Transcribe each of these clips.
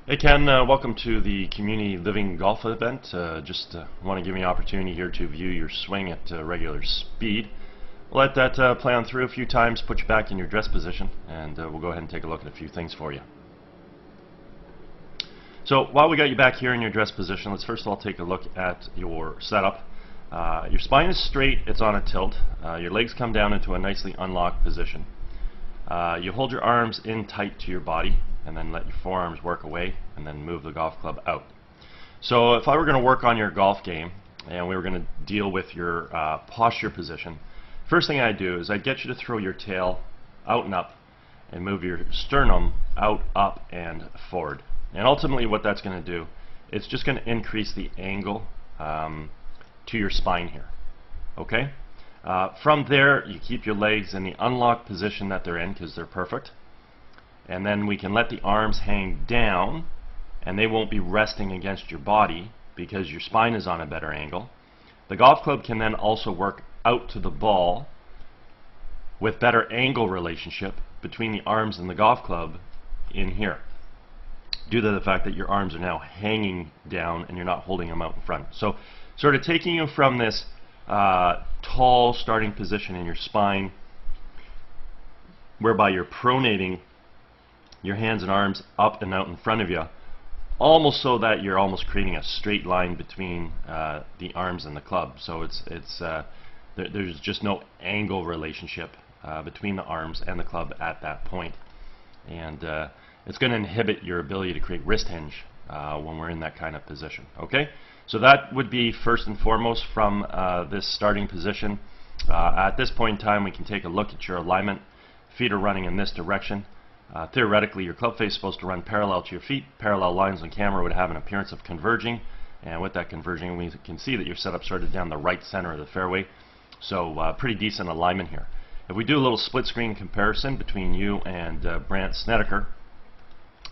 Hey Ken, welcome to the Community Living Golf event. Just want to give you an opportunity here to view your swing at regular speed. We'll let that play on through a few times, put you back in your dress position, and we'll go ahead and take a look at a few things for you. So while we got you back here in your dress position, let's first of all take a look at your setup. Your spine is straight, it's on a tilt. Your legs come down into a nicely unlocked position. You hold your arms in tight to your body and then let your forearms work away and then move the golf club out. So if I were going to work on your golf game and we were going to deal with your posture position, first thing I'd do is I'd get you to throw your tail out and up and move your sternum out, up, and forward. And ultimately what that's going to do, it's just going to increase the angle to your spine here. Okay? From there, you keep your legs in the unlocked position that they're in because they're perfect. And then we can let the arms hang down and they won't be resting against your body because your spine is on a better angle. The golf club can then also work out to the ball with better angle relationship between the arms and the golf club in here, due to the fact that your arms are now hanging down and you're not holding them out in front. So sort of taking you from this tall starting position in your spine, whereby you're pronating your hands and arms up and out in front of you, almost so that you're almost creating a straight line between the arms and the club. So there's just no angle relationship between the arms and the club at that point, and it's going to inhibit your ability to create wrist hinge when we're in that kind of position. Okay, so that would be first and foremost from this starting position. At this point in time, we can take a look at your alignment. Feet are running in this direction. Theoretically, your club face is supposed to run parallel to your feet. Parallel lines on camera would have an appearance of converging, and with that converging, we can see that you're set up sort of down the right center of the fairway. So pretty decent alignment here. If we do a little split screen comparison between you and Brandt Snedeker,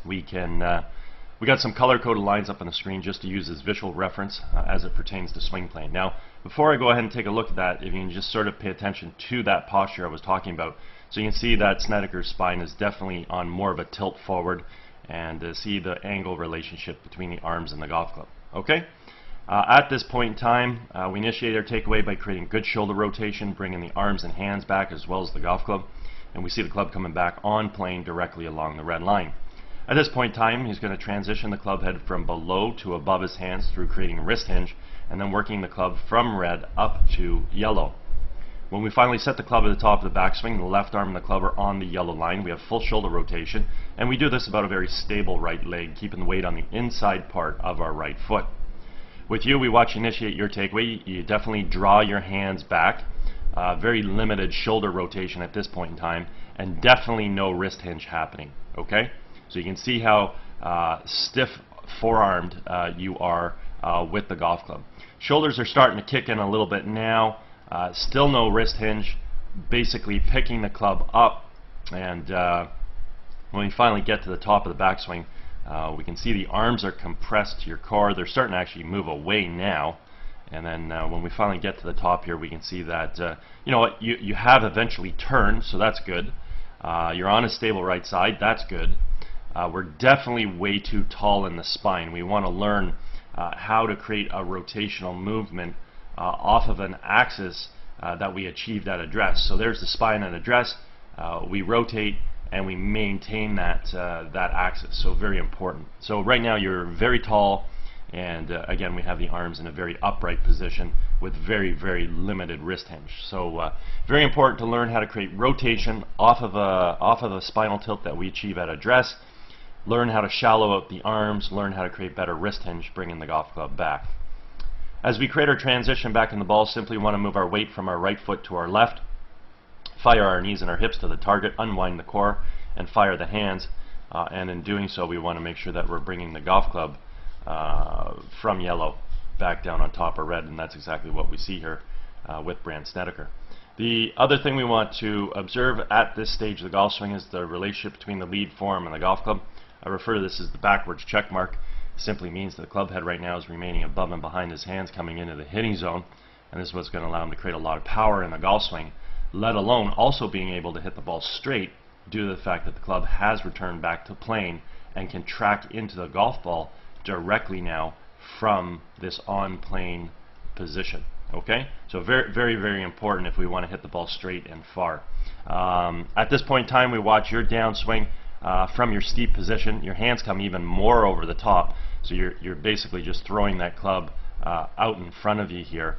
we got some color-coded lines up on the screen just to use as visual reference as it pertains to swing plane. Now, before I go ahead and take a look at that, if you can just sort of pay attention to that posture I was talking about, so you can see that Snedeker's spine is definitely on more of a tilt forward, and see the angle relationship between the arms and the golf club. Okay? At this point in time, we initiate our takeaway by creating good shoulder rotation, bringing the arms and hands back as well as the golf club, and we see the club coming back on plane directly along the red line. At this point in time, he's going to transition the club head from below to above his hands through creating a wrist hinge and then working the club from red up to yellow. When we finally set the club at the top of the backswing, the left arm and the club are on the yellow line. We have full shoulder rotation, and we do this about a very stable right leg, keeping the weight on the inside part of our right foot. With you, we watch you initiate your takeaway. You definitely draw your hands back. Very limited shoulder rotation at this point in time, and definitely no wrist hinge happening. Okay? So you can see how stiff forearmed you are with the golf club. Shoulders are starting to kick in a little bit now. Still no wrist hinge, basically picking the club up, and when we finally get to the top of the backswing, we can see the arms are compressed to your core. They're starting to actually move away now, and then when we finally get to the top here, we can see that you know what, you have eventually turned, so that's good. You're on a stable right side, that's good. We're definitely way too tall in the spine. We want to learn how to create a rotational movement off of an axis that we achieved at address. So there's the spine at address. We rotate and we maintain that axis. So very important. So right now you're very tall, and again we have the arms in a very upright position with very, very limited wrist hinge. So very important to learn how to create rotation off of a spinal tilt that we achieve at address. Learn how to shallow out the arms, learn how to create better wrist hinge, bringing the golf club back. As we create our transition back in the ball, simply want to move our weight from our right foot to our left, fire our knees and our hips to the target, unwind the core, and fire the hands. And in doing so, we want to make sure that we're bringing the golf club from yellow back down on top of red, and that's exactly what we see here with Brandt Snedeker. The other thing we want to observe at this stage of the golf swing is the relationship between the lead form and the golf club. I refer to this as the backwards check mark. It simply means that the club head right now is remaining above and behind his hands coming into the hitting zone, and this is what's going to allow him to create a lot of power in the golf swing, let alone also being able to hit the ball straight due to the fact that the club has returned back to plane and can track into the golf ball directly now from this on-plane position. Okay, so very, very, very important if we want to hit the ball straight and far. At this point in time, we watch your downswing from your steep position. Your hands come even more over the top, so you're basically just throwing that club out in front of you here.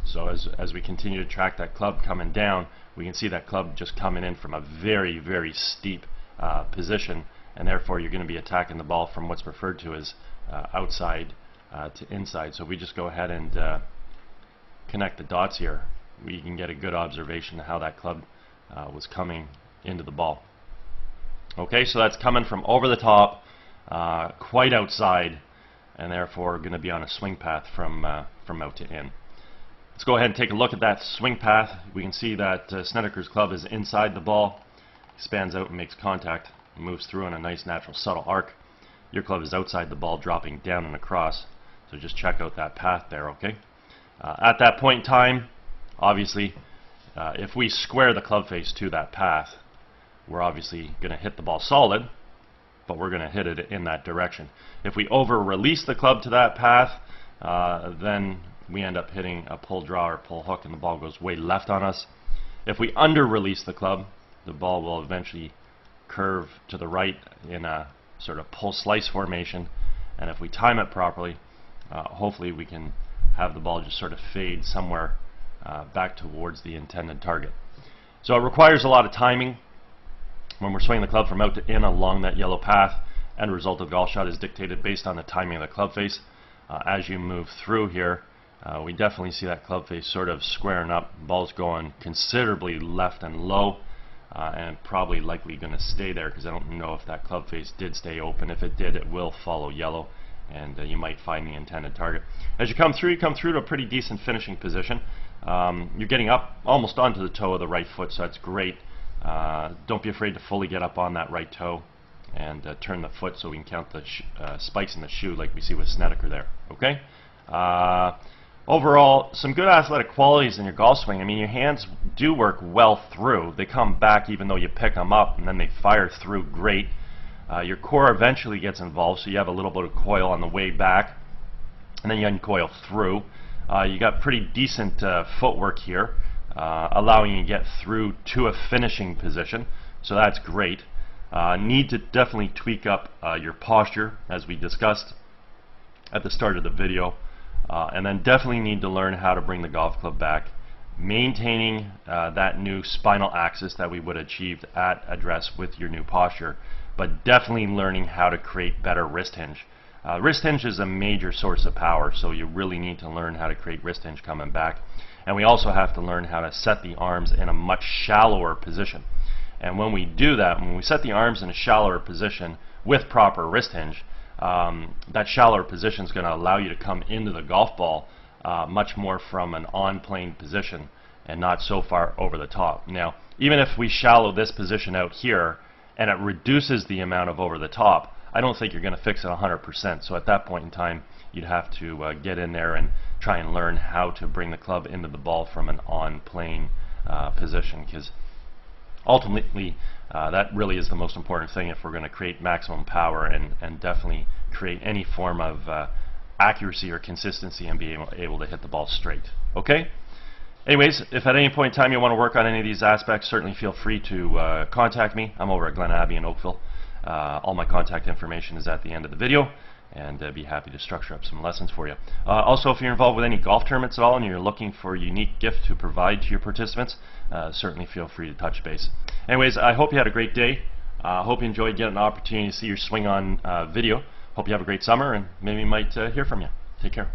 So as we continue to track that club coming down, we can see that club just coming in from a very, very steep position, and therefore you're going to be attacking the ball from what's referred to as outside to inside. So we just go ahead and connect the dots here. We can get a good observation of how that club was coming into the ball. Okay, so that's coming from over the top, quite outside, and therefore going to be on a swing path from out to in. Let's go ahead and take a look at that swing path. We can see that Snedeker's club is inside the ball, expands out and makes contact, and moves through in a nice natural subtle arc. Your club is outside the ball, dropping down and across. So just check out that path there, okay? At that point in time, obviously, if we square the club face to that path, we're obviously going to hit the ball solid, but we're going to hit it in that direction. If we over-release the club to that path, then we end up hitting a pull draw or pull hook and the ball goes way left on us. If we under-release the club, the ball will eventually curve to the right in a sort of pull slice formation, and if we time it properly, hopefully we can have the ball just sort of fade somewhere back towards the intended target. So it requires a lot of timing when we're swinging the club from out to in along that yellow path, and the result of the golf shot is dictated based on the timing of the club face. As you move through here, we definitely see that club face sort of squaring up, ball's going considerably left and low, and probably likely going to stay there, because I don't know if that club face did stay open. If it did, it will follow yellow, and you might find the intended target. As you come through to a pretty decent finishing position. You're getting up almost onto the toe of the right foot, so that's great. Don't be afraid to fully get up on that right toe and turn the foot so we can count the spikes in the shoe like we see with Snedeker there. Okay. Overall, some good athletic qualities in your golf swing. I mean, your hands do work well through. They come back even though you pick them up, and then they fire through great. Your core eventually gets involved, so you have a little bit of coil on the way back, and then you uncoil through. You got pretty decent footwork here, allowing you to get through to a finishing position, so that's great. Need to definitely tweak up your posture, as we discussed at the start of the video. And then definitely need to learn how to bring the golf club back, maintaining that new spinal axis that we would have achieved at address with your new posture, but definitely learning how to create better wrist hinge. Wrist hinge is a major source of power, so you really need to learn how to create wrist hinge coming back. And we also have to learn how to set the arms in a much shallower position. And when we do that, when we set the arms in a shallower position with proper wrist hinge, that shallower position is going to allow you to come into the golf ball much more from an on-plane position and not so far over the top. Now, even if we shallow this position out here and it reduces the amount of over the top, I don't think you're going to fix it 100%. So at that point in time, you'd have to get in there and try and learn how to bring the club into the ball from an on-plane position, because ultimately that really is the most important thing if we're going to create maximum power and definitely create any form of accuracy or consistency and be able to hit the ball straight. Okay? Anyways, if at any point in time you want to work on any of these aspects, certainly feel free to contact me. I'm over at Glen Abbey in Oakville. All my contact information is at the end of the video, and be happy to structure up some lessons for you. Also, if you're involved with any golf tournaments at all and you're looking for a unique gift to provide to your participants, certainly feel free to touch base. Anyways, I hope you had a great day. Hope you enjoyed getting an opportunity to see your swing on video. Hope you have a great summer, and maybe we might hear from you. Take care.